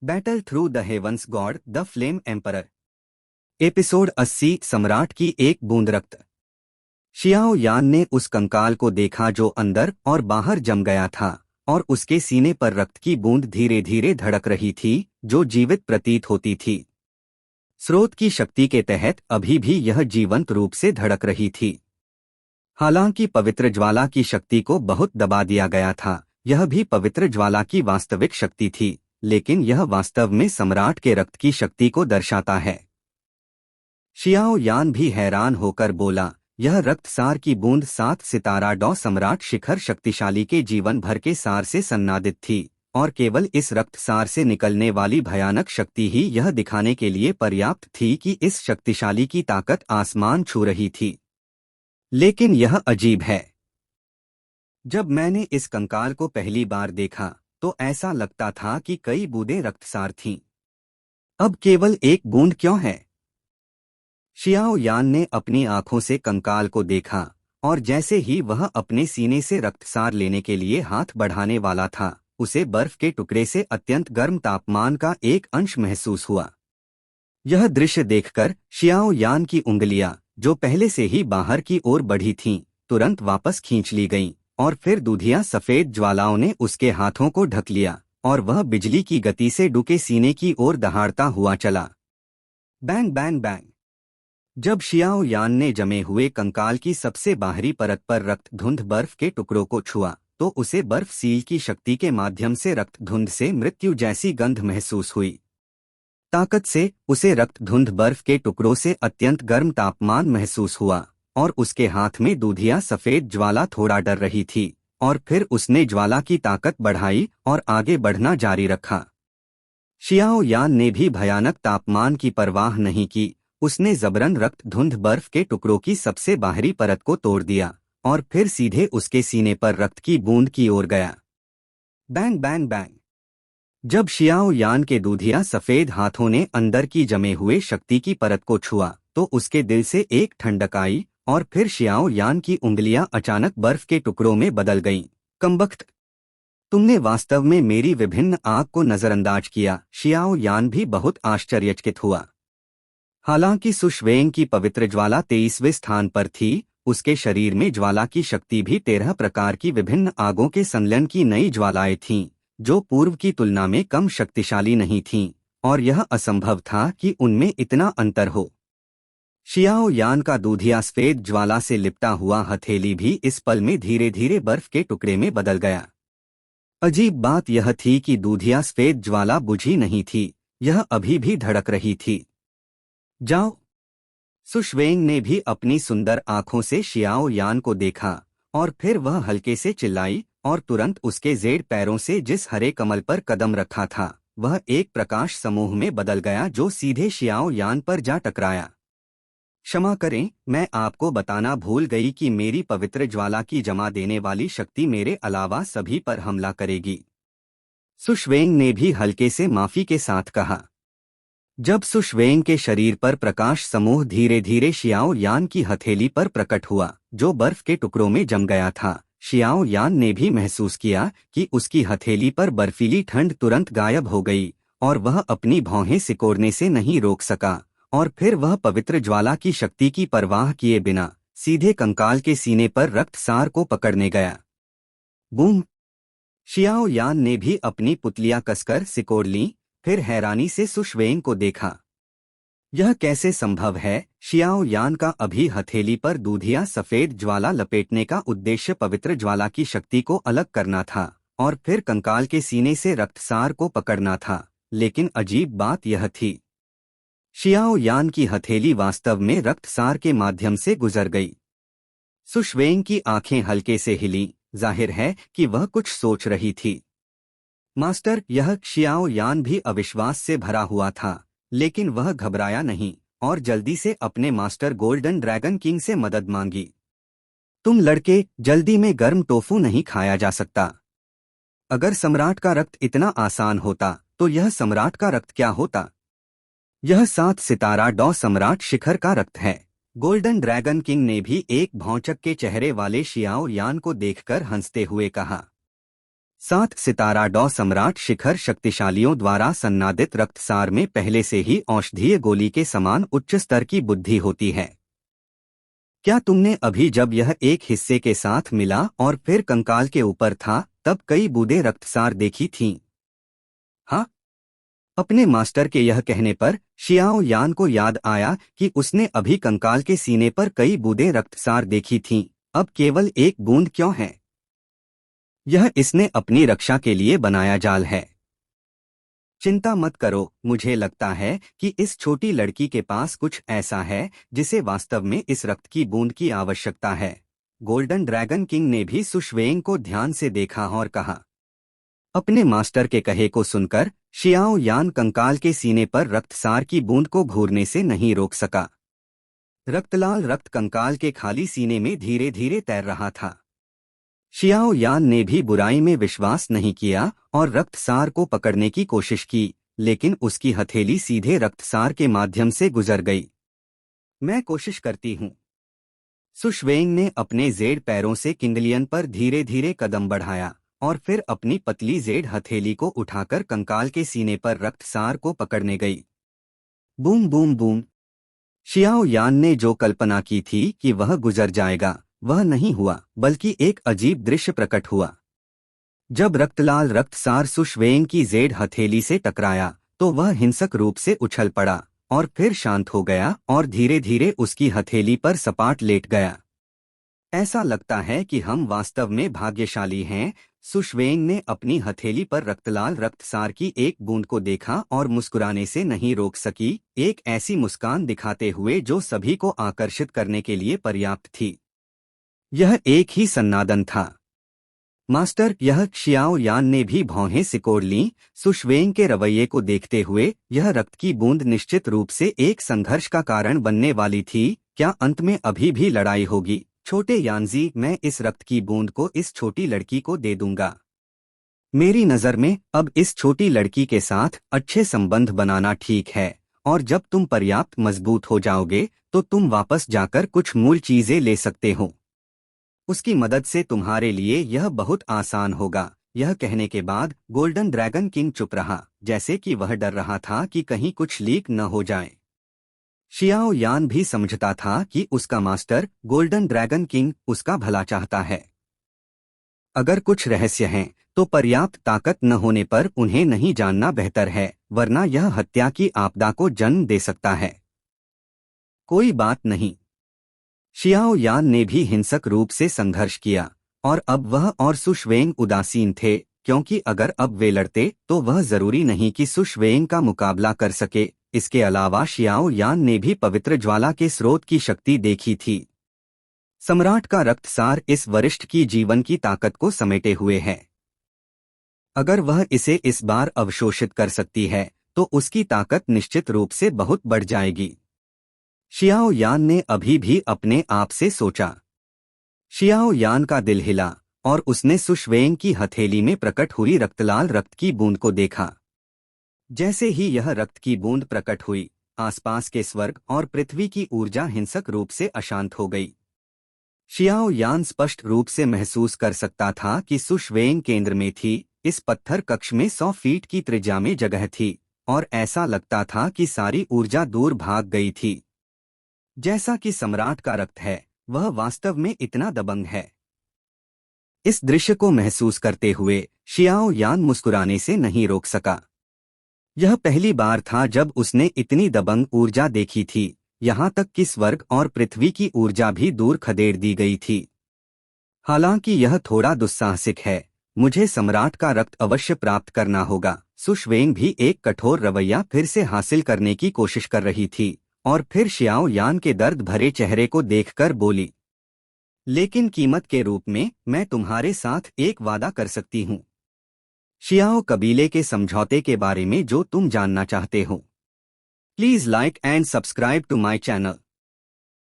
Battle through the heavens god the flame emperor. Episode 80 सम्राट की एक बूंद रक्त। शियाओ यान ने उस कंकाल को देखा जो अंदर और बाहर जम गया था और उसके सीने पर रक्त की बूंद धीरे धीरे धड़क रही थी जो जीवित प्रतीत होती थी। स्रोत की शक्ति के तहत अभी भी यह जीवंत रूप से धड़क रही थी। हालांकि पवित्र ज्वाला की शक्ति को बहुत दबा दिया गया था, यह भी पवित्र ज्वाला की वास्तविक शक्ति थी, लेकिन यह वास्तव में सम्राट के रक्त की शक्ति को दर्शाता है। शियाओ यान भी हैरान होकर बोला, यह रक्त सार की बूंद 7 सितारा डॉ सम्राट शिखर शक्तिशाली के जीवन भर के सार से सन्नादित थी और केवल इस रक्त सार से निकलने वाली भयानक शक्ति ही यह दिखाने के लिए पर्याप्त थी कि इस शक्तिशाली की ताकत आसमान छू रही थी। लेकिन यह अजीब है। जब मैंने इस कंकाल को पहली बार देखा तो ऐसा लगता था कि कई बूंदें रक्तसार थीं। अब केवल एक बूंद क्यों है? शियाओ यान ने अपनी आंखों से कंकाल को देखा और जैसे ही वह अपने सीने से रक्तसार लेने के लिए हाथ बढ़ाने वाला था, उसे बर्फ के टुकड़े से अत्यंत गर्म तापमान का एक अंश महसूस हुआ। यह दृश्य देखकर शियाओ यान की उंगलियां, जो पहले से ही बाहर की ओर बढ़ी थीं, तुरंत वापस खींच ली गईं और फिर दूधिया सफेद ज्वालाओं ने उसके हाथों को ढक लिया और वह बिजली की गति से डुके सीने की ओर दहाड़ता हुआ चला। Bang bang bang. जब शियाओ यान ने जमे हुए कंकाल की सबसे बाहरी परत पर रक्त धुंध बर्फ के टुकड़ों को छुआ तो उसे बर्फ सील की शक्ति के माध्यम से रक्त धुंध से मृत्यु जैसी गंध महसूस हुई। ताकत से उसे रक्त धुंध बर्फ के टुकड़ों से अत्यंत गर्म तापमान महसूस हुआ और उसके हाथ में दूधिया सफेद ज्वाला थोड़ा डर रही थी और फिर उसने ज्वाला की ताकत बढ़ाई और आगे बढ़ना जारी रखा। शियाओ यान ने भी भयानक तापमान की परवाह नहीं की। उसने जबरन रक्त धुंध बर्फ के टुकड़ों की सबसे बाहरी परत को तोड़ दिया और फिर सीधे उसके सीने पर रक्त की बूंद की ओर गया। Bang bang bang. जब शियाओ यान के दूधिया सफेद हाथों ने अंदर की जमे हुए शक्ति की परत को छुआ तो उसके दिल से एक ठंडक आई और फिर शियाओ यान की उंगलियां अचानक बर्फ के टुकड़ों में बदल गईं। कमबख्त, तुमने वास्तव में मेरी विभिन्न आग को नजरअंदाज किया। शियाओ यान भी बहुत आश्चर्यचकित हुआ। हालांकि सुशवेंग की पवित्र ज्वाला 23वें स्थान पर थी, उसके शरीर में ज्वाला की शक्ति भी 13 प्रकार की विभिन्न आगों के संलयन की नई ज्वालाएं थीं, जो पूर्व की तुलना में कम शक्तिशाली नहीं थीं, और यह असंभव था कि उनमें इतना अंतर हो। शियाओ यान का दूधिया सफेद ज्वाला से लिपटा हुआ हथेली भी इस पल में धीरे धीरे बर्फ के टुकड़े में बदल गया। अजीब बात यह थी कि दूधिया सफेद ज्वाला बुझी नहीं थी, यह अभी भी धड़क रही थी। जाओ। सुशवेंग ने भी अपनी सुंदर आंखों से शियाओ यान को देखा और फिर वह हल्के से चिल्लाई और तुरंत उसके जेड पैरों से जिस हरे कमल पर कदम रखा था वह एक प्रकाश समूह में बदल गया जो सीधे शियाओ यान पर जा टकराया। क्षमा करें, मैं आपको बताना भूल गई कि मेरी पवित्र ज्वाला की जमा देने वाली शक्ति मेरे अलावा सभी पर हमला करेगी। सुशवेंग ने भी हल्के से माफी के साथ कहा। जब सुशवेंग के शरीर पर प्रकाश समूह धीरे धीरे शियाओ यान की हथेली पर प्रकट हुआ जो बर्फ के टुकड़ों में जम गया था, शियाओ यान ने भी महसूस किया कि उसकी हथेली पर बर्फीली ठंड तुरंत गायब हो गई और वह अपनी भौहें सिकोड़ने से नहीं रोक सका और फिर वह पवित्र ज्वाला की शक्ति की परवाह किए बिना सीधे कंकाल के सीने पर रक्त सार को पकड़ने गया। बूम। शियाओ यान ने भी अपनी पुतलियां कसकर सिकोड़ लीं, फिर हैरानी से सुशवेंग को देखा। यह कैसे संभव है? शियाओ यान का अभी हथेली पर दूधिया सफेद ज्वाला लपेटने का उद्देश्य पवित्र ज्वाला की शक्ति को अलग करना था और फिर कंकाल के सीने से रक्तसार को पकड़ना था, लेकिन अजीब बात यह थी, शियाओ यान की हथेली वास्तव में रक्तसार के माध्यम से गुजर गई। सुशवेंग की आंखें हल्के से हिलीं, जाहिर है कि वह कुछ सोच रही थी। मास्टर, यह शियाओ यान भी अविश्वास से भरा हुआ था, लेकिन वह घबराया नहीं और जल्दी से अपने मास्टर गोल्डन ड्रैगन किंग से मदद मांगी। तुम लड़के, जल्दी में गर्म टोफू नहीं खाया जा सकता। अगर सम्राट का रक्त इतना आसान होता तो यह सम्राट का रक्त क्या होता? यह 7 सितारा डॉ सम्राट शिखर का रक्त है। गोल्डन ड्रैगन किंग ने भी एक भौचक्के चेहरे वाले शियाओ यान को देखकर हंसते हुए कहा। 7 सितारा डॉ सम्राट शिखर शक्तिशालियों द्वारा सन्नादित रक्तसार में पहले से ही औषधीय गोली के समान उच्च स्तर की बुद्धि होती है। क्या तुमने अभी जब यह एक हिस्से के साथ मिला और फिर कंकाल के ऊपर था तब कई बूंदें रक्तसार देखी थीं? हाँ। अपने मास्टर के यह कहने पर शियाओ यान को याद आया कि उसने अभी कंकाल के सीने पर कई बूंदें रक्तसार देखी थीं। अब केवल एक बूंद क्यों है? यह इसने अपनी रक्षा के लिए बनाया जाल है। चिंता मत करो, मुझे लगता है कि इस छोटी लड़की के पास कुछ ऐसा है जिसे वास्तव में इस रक्त की बूंद की आवश्यकता है। गोल्डन ड्रैगन किंग ने भी सुशवेंग को ध्यान से देखा और कहा। अपने मास्टर के कहे को सुनकर शियाओ यान कंकाल के सीने पर रक्तसार की बूंद को घूरने से नहीं रोक सका। रक्तलाल रक्त कंकाल के खाली सीने में धीरे धीरे तैर रहा था। शियाओ यान ने भी बुराई में विश्वास नहीं किया और रक्तसार को पकड़ने की कोशिश की, लेकिन उसकी हथेली सीधे रक्तसार के माध्यम से गुजर गई। मैं कोशिश करती हूँ। सुशवेंग ने अपने जेड पैरों से किंगलियन पर धीरे धीरे कदम बढ़ाया और फिर अपनी पतली जेड हथेली को उठाकर कंकाल के सीने पर रक्तसार को पकड़ने गई। Boom boom boom. शियाओ यान ने जो कल्पना की थी कि वह गुजर जाएगा, वह नहीं हुआ, बल्कि एक अजीब दृश्य प्रकट हुआ। जब रक्तलाल रक्तसार सुशवेंग की जेड हथेली से टकराया तो वह हिंसक रूप से उछल पड़ा और फिर शांत हो गया और धीरे धीरे उसकी हथेली पर सपाट लेट गया। ऐसा लगता है कि हम वास्तव में भाग्यशाली हैं। सुशवेंग ने अपनी हथेली पर रक्तलाल रक्तसार की एक बूंद को देखा और मुस्कुराने से नहीं रोक सकी, एक ऐसी मुस्कान दिखाते हुए जो सभी को आकर्षित करने के लिए पर्याप्त थी। यह एक ही सन्नादन था। मास्टर, यह शियाओ यान ने भी भौहें सिकोड़ लीं। सुशवेंग के रवैये को देखते हुए यह रक्त की बूंद निश्चित रूप से एक संघर्ष का कारण बनने वाली थी। क्या अंत में अभी भी लड़ाई होगी? छोटे यानजी, मैं इस रक्त की बूंद को इस छोटी लड़की को दे दूंगा। मेरी नज़र में अब इस छोटी लड़की के साथ अच्छे संबंध बनाना ठीक है, और जब तुम पर्याप्त मजबूत हो जाओगे तो तुम वापस जाकर कुछ मूल चीजें ले सकते हो। उसकी मदद से तुम्हारे लिए यह बहुत आसान होगा। यह कहने के बाद गोल्डन ड्रैगन किंग चुप रहा, जैसे कि वह डर रहा था कि कहीं कुछ लीक न हो जाए। शियाओ यान भी समझता था कि उसका मास्टर गोल्डन ड्रैगन किंग उसका भला चाहता है। अगर कुछ रहस्य हैं तो पर्याप्त ताकत न होने पर उन्हें नहीं जानना बेहतर है, वरना यह हत्या की आपदा को जन्म दे सकता है। कोई बात नहीं। शियाओ यान ने भी हिंसक रूप से संघर्ष किया और अब वह और सुशवेंग उदासीन थे, क्योंकि अगर अब वे लड़ते तो वह जरूरी नहीं कि सुशवेंग का मुकाबला कर सके। इसके अलावा शियाओ यान ने भी पवित्र ज्वाला के स्रोत की शक्ति देखी थी। सम्राट का रक्तसार इस वरिष्ठ की जीवन की ताकत को समेटे हुए है। अगर वह इसे इस बार अवशोषित कर सकती है तो उसकी ताकत निश्चित रूप से बहुत बढ़ जाएगी। शियाओ यान ने अभी भी अपने आप से सोचा। शियाओ यान का दिल हिला और उसने सुशवेंग की हथेली में प्रकट हुई रक्तलाल रक्त की बूंद को देखा। जैसे ही यह रक्त की बूंद प्रकट हुई, आसपास के स्वर्ग और पृथ्वी की ऊर्जा हिंसक रूप से अशांत हो गई। शियाओ यान स्पष्ट रूप से महसूस कर सकता था कि सुशवेंग केंद्र में थी। इस पत्थर कक्ष में 100 फीट की त्रिज्या में जगह थी और ऐसा लगता था कि सारी ऊर्जा दूर भाग गई थी। जैसा कि सम्राट का रक्त है, वह वास्तव में इतना दबंग है। इस दृश्य को महसूस करते हुए शियाओ यान मुस्कुराने से नहीं रोक सका। यह पहली बार था जब उसने इतनी दबंग ऊर्जा देखी थी, यहाँ तक कि स्वर्ग और पृथ्वी की ऊर्जा भी दूर खदेड़ दी गई थी। हालांकि यह थोड़ा दुस्साहसिक है, मुझे सम्राट का रक्त अवश्य प्राप्त करना होगा। सुशवेंग भी एक कठोर रवैया फिर से हासिल करने की कोशिश कर रही थी और फिर शियाओ यान के दर्द भरे चेहरे को देखकर बोली, लेकिन कीमत के रूप में मैं तुम्हारे साथ एक वादा कर सकती हूँ। शियाओ कबीले के समझौते के बारे में जो तुम जानना चाहते हो। Please like and subscribe to my channel.